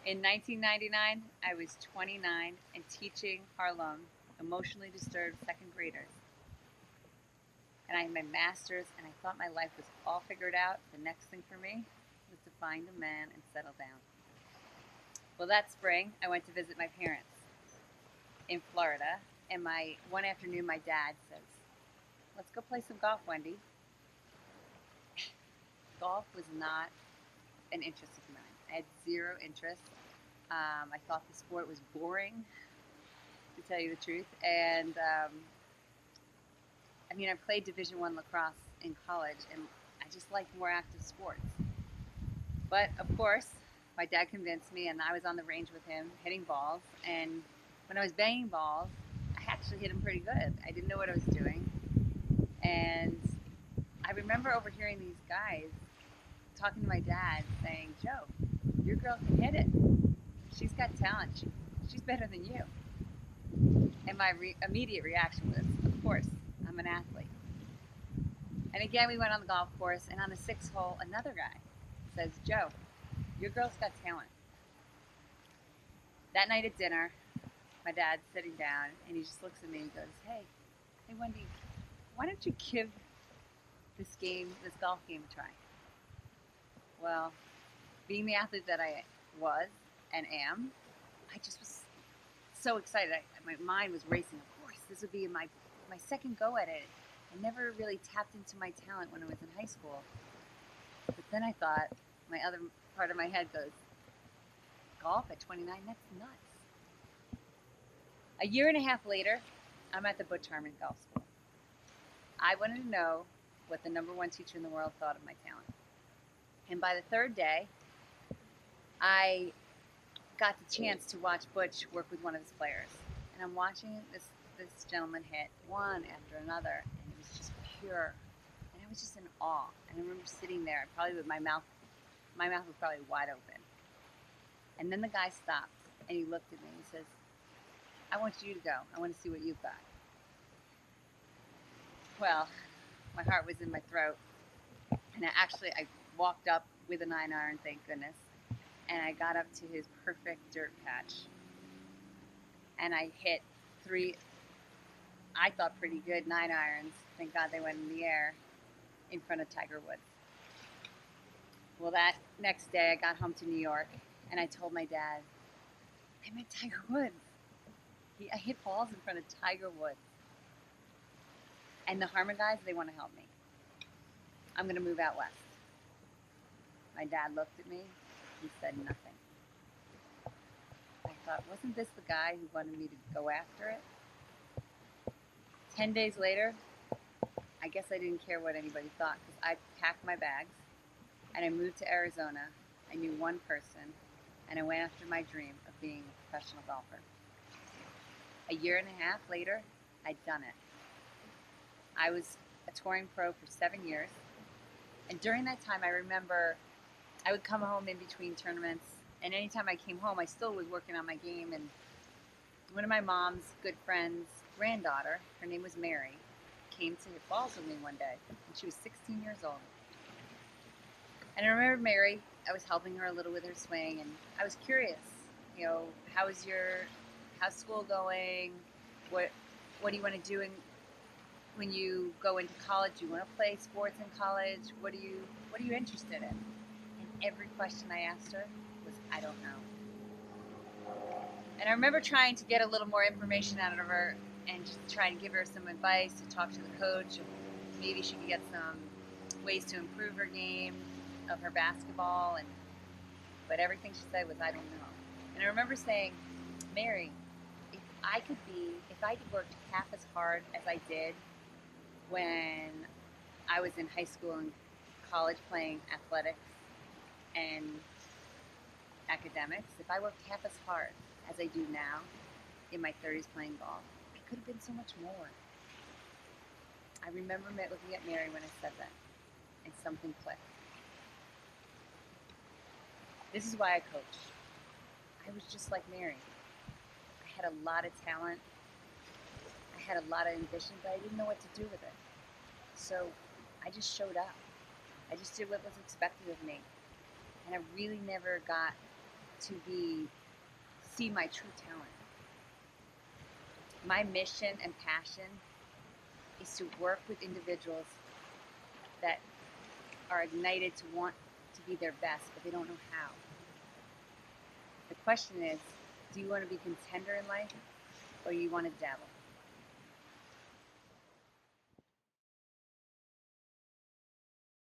In 1999, I was 29 and teaching Harlem emotionally disturbed second graders. And I had my master's, and I thought my life was all figured out. The next thing for me was to find a man and settle down. Well, that spring, I went to visit my parents in Florida, and one afternoon, my dad says, "Let's go play some golf, Wendy." Golf was not an interest of mine. I had zero interest. I thought the sport was boring, to tell you the truth. And I mean, I played Division One lacrosse in college, and I just liked more active sports. But of course, my dad convinced me, and I was on the range with him hitting balls. And when I was banging balls, I actually hit them pretty good. I didn't know what I was doing, and I remember overhearing these guys talking to my dad, saying, "Joe, your girl can hit it. She's got talent. She's better than you." And my immediate reaction was, "Of course, I'm an athlete." And again, we went on the golf course, and on the sixth hole, another guy says, "Joe, your girl's got talent." That night at dinner, my dad's sitting down, and he just looks at me and goes, hey, Wendy, why don't you give this golf game a try?" Well, being the athlete that I was and am, I just was so excited. My mind was racing. Of course, this would be my second go at it. I never really tapped into my talent when I was in high school. But then I thought, my other part of my head goes, golf at 29? That's nuts. A year and a half later, I'm at the Butch Harmon Golf School. I wanted to know what the number one teacher in the world thought of my talent. And by the third day, I got the chance to watch Butch work with one of his players. And I'm watching this gentleman hit one after another, and it was just pure. And I was just in awe. And I remember sitting there, probably with my mouth was probably wide open. And then the guy stopped, and he looked at me and he says, "I want you to go. I want to see what you've got." Well, my heart was in my throat. And I walked up with a 9-iron, thank goodness. And I got up to his perfect dirt patch. And I hit 3, I thought, pretty good 9-irons. Thank God they went in the air, in front of Tiger Woods. Well, that next day I got home to New York, and I told my dad, "I met Tiger Woods. I hit balls in front of Tiger Woods." And the Harmon guys, they want to help me. I'm going to move out west. My dad looked at me. He said nothing. I thought, wasn't this the guy who wanted me to go after it? 10 days later, I guess I didn't care what anybody thought, because I packed my bags and I moved to Arizona. I knew one person, and I went after my dream of being a professional golfer. A year and a half later, I'd done it. I was a touring pro for 7 years, and during that time, I remember I would come home in between tournaments, and anytime I came home, I still was working on my game. And one of my mom's good friends' granddaughter, her name was Mary, came to hit balls with me one day, and she was 16 years old. And I remember Mary, I was helping her a little with her swing, and I was curious, how's school going? What do you want to do when you go into college? Do you want to play sports in college? What are you interested in? And every question I asked her was, I don't know. And I remember trying to get a little more information out of her and just trying to give her some advice, to talk to the coach. Maybe she could get some ways to improve her game of her basketball. But everything she said was, I don't know. And I remember saying, "Mary, if I could work half as hard as I did when I was in high school and college playing athletics and academics, if I worked half as hard as I do now in my 30s playing golf, I could have been so much more." I remember looking at Mary when I said that, and something clicked. This is why I coach. I was just like Mary. I had a lot of talent. I had a lot of ambition, but I didn't know what to do with it. So I just showed up. I just did what was expected of me. And I really never got to see my true talent. My mission and passion is to work with individuals that are ignited to want to be their best, but they don't know how. The question is, do you want to be a contender in life, or you want to dabble?